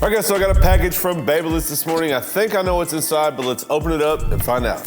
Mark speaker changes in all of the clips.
Speaker 1: All right guys, so I got a package from Babyliss this morning. I think I know what's inside, but let's open it up and find out.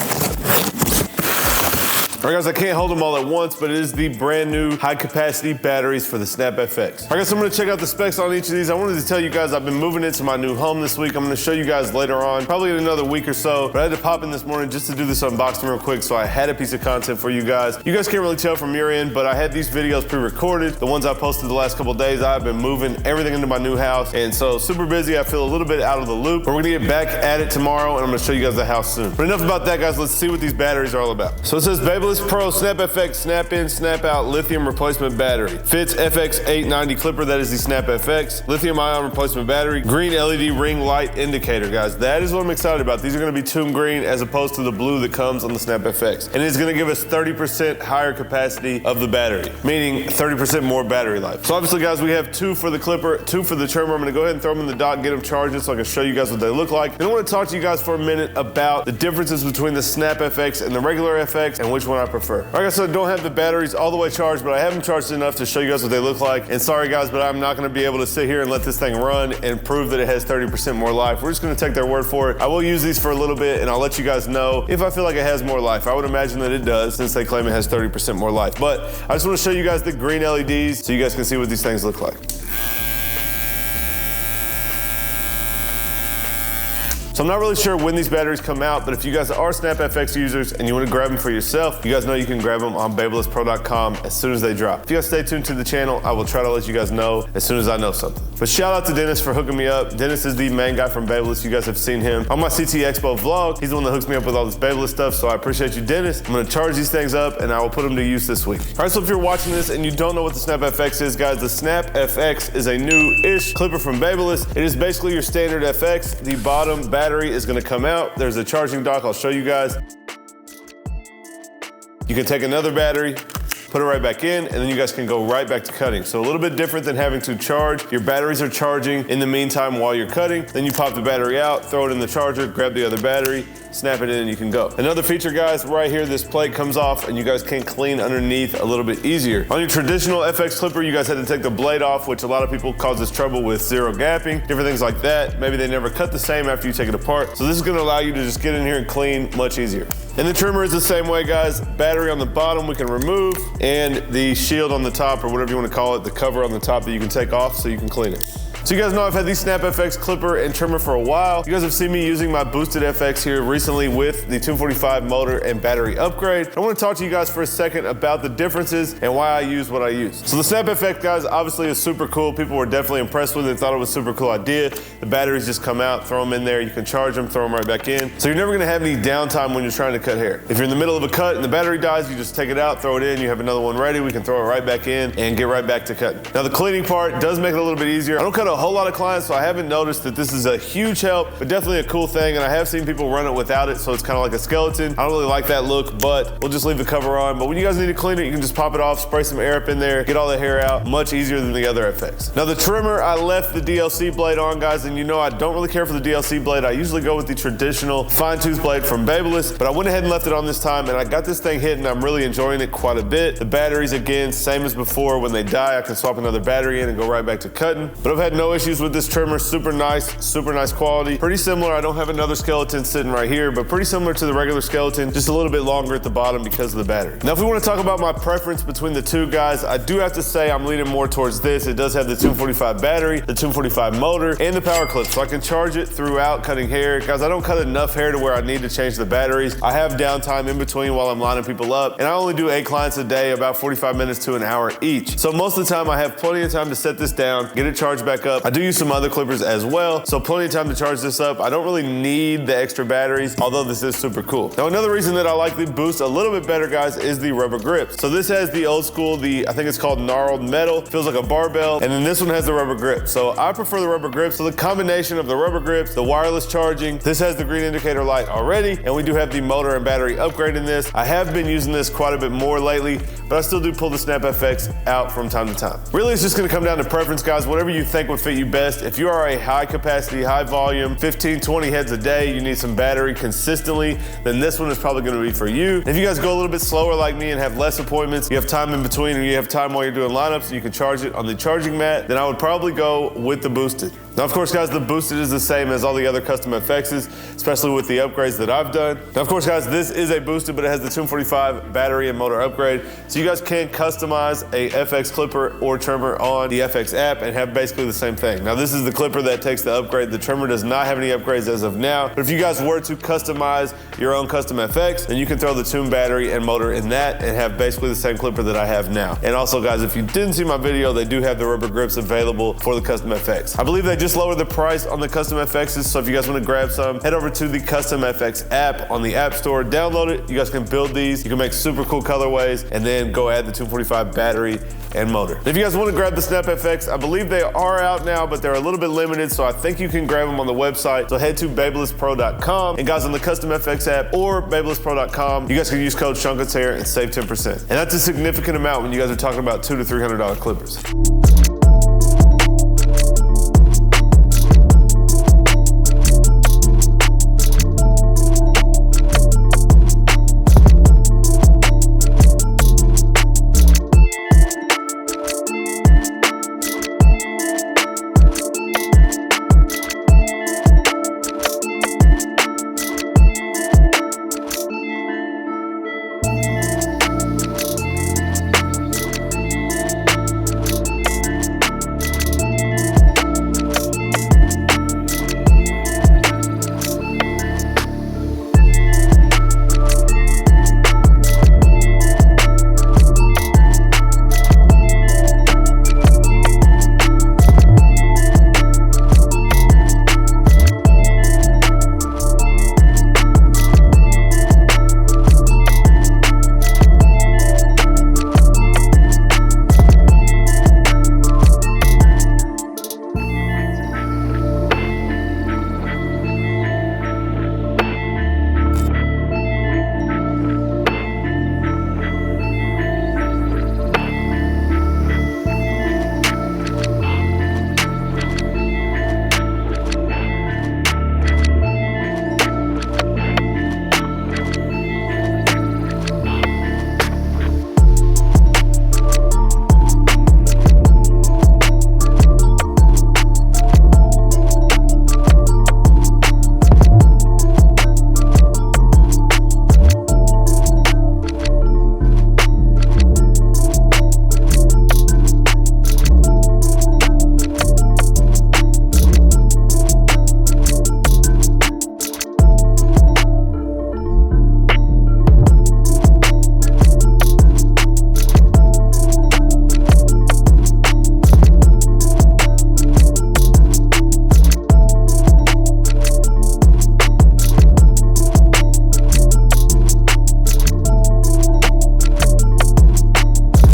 Speaker 1: All right guys, I can't hold them all at once, but it is the brand new high capacity batteries for the SnapFX. All right guys, so I'm gonna check out the specs on each of these. I wanted to tell you guys I've been moving into my new home this week. I'm gonna show you guys later on, probably in another week or so, but I had to pop in this morning just to do this unboxing real quick, so I had a piece of content for you guys. You guys can't really tell from your end, but I had these videos pre-recorded. The ones I posted the last couple days, I've been moving everything into my new house, and so super busy. I feel a little bit out of the loop, but we're gonna get back at it tomorrow, and I'm gonna show you guys the house soon. But enough about that, guys. Let's see what these batteries are all about. So it says Babyliss Pro SnapFX snap in, snap out lithium replacement battery. Fits FX890 clipper, that is the SnapFX. Lithium ion replacement battery. Green LED ring light indicator, guys. That is what I'm excited about. These are gonna be tomb green as opposed to the blue that comes on the SnapFX. And it's gonna give us 30% higher capacity of the battery, meaning 30% more battery life. So obviously, guys, we have 2 for the clipper, 2 for the trimmer. I'm gonna go ahead and throw them in the dock, get them charging so I can show you guys what they look like. And I wanna talk to you guys for a minute about the differences between the SnapFX and the regular FX and which one I prefer. All right, guys, so I don't have the batteries all the way charged, but I have them charged enough to show you guys what they look like. And sorry guys, but I'm not gonna be able to sit here and let this thing run and prove that it has 30% more life. We're just gonna take their word for it. I will use these for a little bit and I'll let you guys know if I feel like it has more life. I would imagine that it does since they claim it has 30% more life. But I just wanna show you guys the green LEDs so you guys can see what these things look like. So I'm not really sure when these batteries come out, but if you guys are SnapFX users and you want to grab them for yourself, you guys know you can grab them on BabylissPro.com as soon as they drop. If you guys stay tuned to the channel, I will try to let you guys know as soon as I know something. But shout out to Dennis for hooking me up. Dennis is the main guy from Babyliss. You guys have seen him on my CT Expo vlog. He's the one that hooks me up with all this Babyliss stuff, so I appreciate you, Dennis. I'm gonna charge these things up and I will put them to use this week. All right, so if you're watching this and you don't know what the SnapFX is, guys, the SnapFX is a new-ish clipper from Babyliss. It is basically your standard FX. The bottom battery is gonna come out. There's a charging dock, I'll show you guys. You can take another battery, put it right back in, and then you guys can go right back to cutting. So a little bit different than having to charge. Your batteries are charging in the meantime while you're cutting. Then you pop the battery out, throw it in the charger, grab the other battery, snap it in, and you can go. Another feature, guys, right here, this plate comes off and you guys can clean underneath a little bit easier. On your traditional FX clipper, you guys had to take the blade off, which a lot of people causes trouble with zero gapping, different things like that. Maybe they never cut the same after you take it apart. So this is gonna allow you to just get in here and clean much easier. And the trimmer is the same way, guys. Battery on the bottom we can remove, and the shield on the top, or whatever you want to call it, the cover on the top that you can take off so you can clean it. So you guys know I've had the SnapFX clipper and trimmer for a while. You guys have seen me using my boosted FX here recently with the Tomb45 motor and battery upgrade. I want to talk to you guys for a second about the differences and why I use what I use. So the SnapFX, guys, obviously is super cool. People were definitely impressed with it, thought it was a super cool idea. The batteries just come out, throw them in there, you can charge them, throw them right back in. So you're never gonna have any downtime when you're trying to cut hair. If you're in the middle of a cut and the battery dies, you just take it out, throw it in, you have another one ready, we can throw it right back in and get right back to cutting. Now the cleaning part does make it a little bit easier. I don't cut a whole lot of clients, so I haven't noticed that this is a huge help, but definitely a cool thing, and I have seen people run it without it, so it's kind of like a skeleton. I don't really like that look, but we'll just leave the cover on. But when you guys need to clean it, you can just pop it off, spray some air up in there, get all the hair out, much easier than the other FX. Now the trimmer, I left the DLC blade on, guys, and you know I don't really care for the DLC blade. I usually go with the traditional fine tooth blade from Babyliss, but I went ahead and left it on this time, and I got this thing hit, and I'm really enjoying it quite a bit. The batteries, again, same as before. When they die, I can swap another battery in and go right back to cutting. But I've had no issues with this trimmer. Super nice quality. Pretty similar. I don't have another skeleton sitting right here, but pretty similar to the regular skeleton, just a little bit longer at the bottom because of the battery. Now, if we want to talk about my preference between the two, guys, I do have to say I'm leaning more towards this. It does have the Tomb45 battery, the Tomb45 motor, and the Powerclips, so I can charge it throughout cutting hair. Guys, I don't cut enough hair to where I need to change the batteries. I have downtime in between while I'm lining people up, and I only do 8 clients a day, about 45 minutes to an hour each. So most of the time I have plenty of time to set this down, get it charged back up. I do use some other clippers as well, so plenty of time to charge this up. I don't really need the extra batteries, although this is super cool. Now, another reason that I like the Boost a little bit better, guys, is the rubber grips. So this has the old school, I think it's called gnarled metal, feels like a barbell, and then this one has the rubber grip. So I prefer the rubber grips. So the combination of the rubber grips, the wireless charging, this has the green indicator light already, and we do have the motor and battery upgrade in this. I have been using this quite a bit more lately, but I still do pull the SnapFX out from time to time. Really, it's just gonna come down to preference, guys. Whatever you think would fit you best. If you are a high capacity, high volume, 15, 20 heads a day, you need some battery consistently, then this one is probably gonna be for you. If you guys go a little bit slower like me and have less appointments, you have time in between, and you have time while you're doing lineups, and you can charge it on the charging mat, then I would probably go with the boosted. Now, of course, guys, the boosted is the same as all the other custom FXs, especially with the upgrades that I've done. Now, of course, guys, this is a boosted, but it has the Tomb45 battery and motor upgrade. So you guys can customize a FX clipper or trimmer on the FX app and have basically the same thing. Now, this is the clipper that takes the upgrade. The trimmer does not have any upgrades as of now. But if you guys were to customize your own custom FX, then you can throw the Tomb battery and motor in that and have basically the same clipper that I have now. And also, guys, if you didn't see my video, they do have the rubber grips available for the custom FX. I believe they just lowered the price on the custom FXs, so if you guys want to grab some, head over to the Custom FX app on the App Store, download it. You guys can build these. You can make super cool colorways and then go add the Tomb45 battery and motor. If you guys want to grab the SnapFX, I believe they are out now, but they're a little bit limited, so I think you can grab them on the website. So head to babylesspro.com, and guys, on the Custom FX app or babylesspro.com, you guys can use code Seancutshair and save 10%. And that's a significant amount when you guys are talking about $200 to $300 clippers.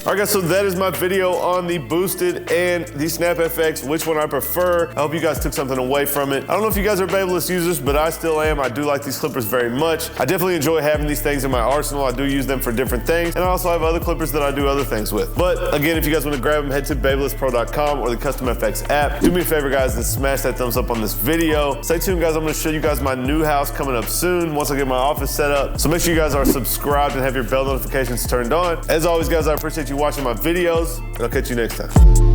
Speaker 1: All right, guys, so that is my video on the boosted and the SnapFX, which one I prefer. I hope you guys took something away from it. I don't know if you guys are Babyliss users, but I still am. I do like these clippers very much. I definitely enjoy having these things in my arsenal. I do use them for different things, and I also have other clippers that I do other things with. But again, if you guys want to grab them, head to babylesspro.com or the Custom FX app. Do me a favor, guys, and smash that thumbs up on this video. Stay tuned, guys. I'm going to show you guys my new house coming up soon once I get my office set up. So make sure you guys are subscribed and have your bell notifications turned on. As always, guys, I appreciate you watching my videos, and I'll catch you next time.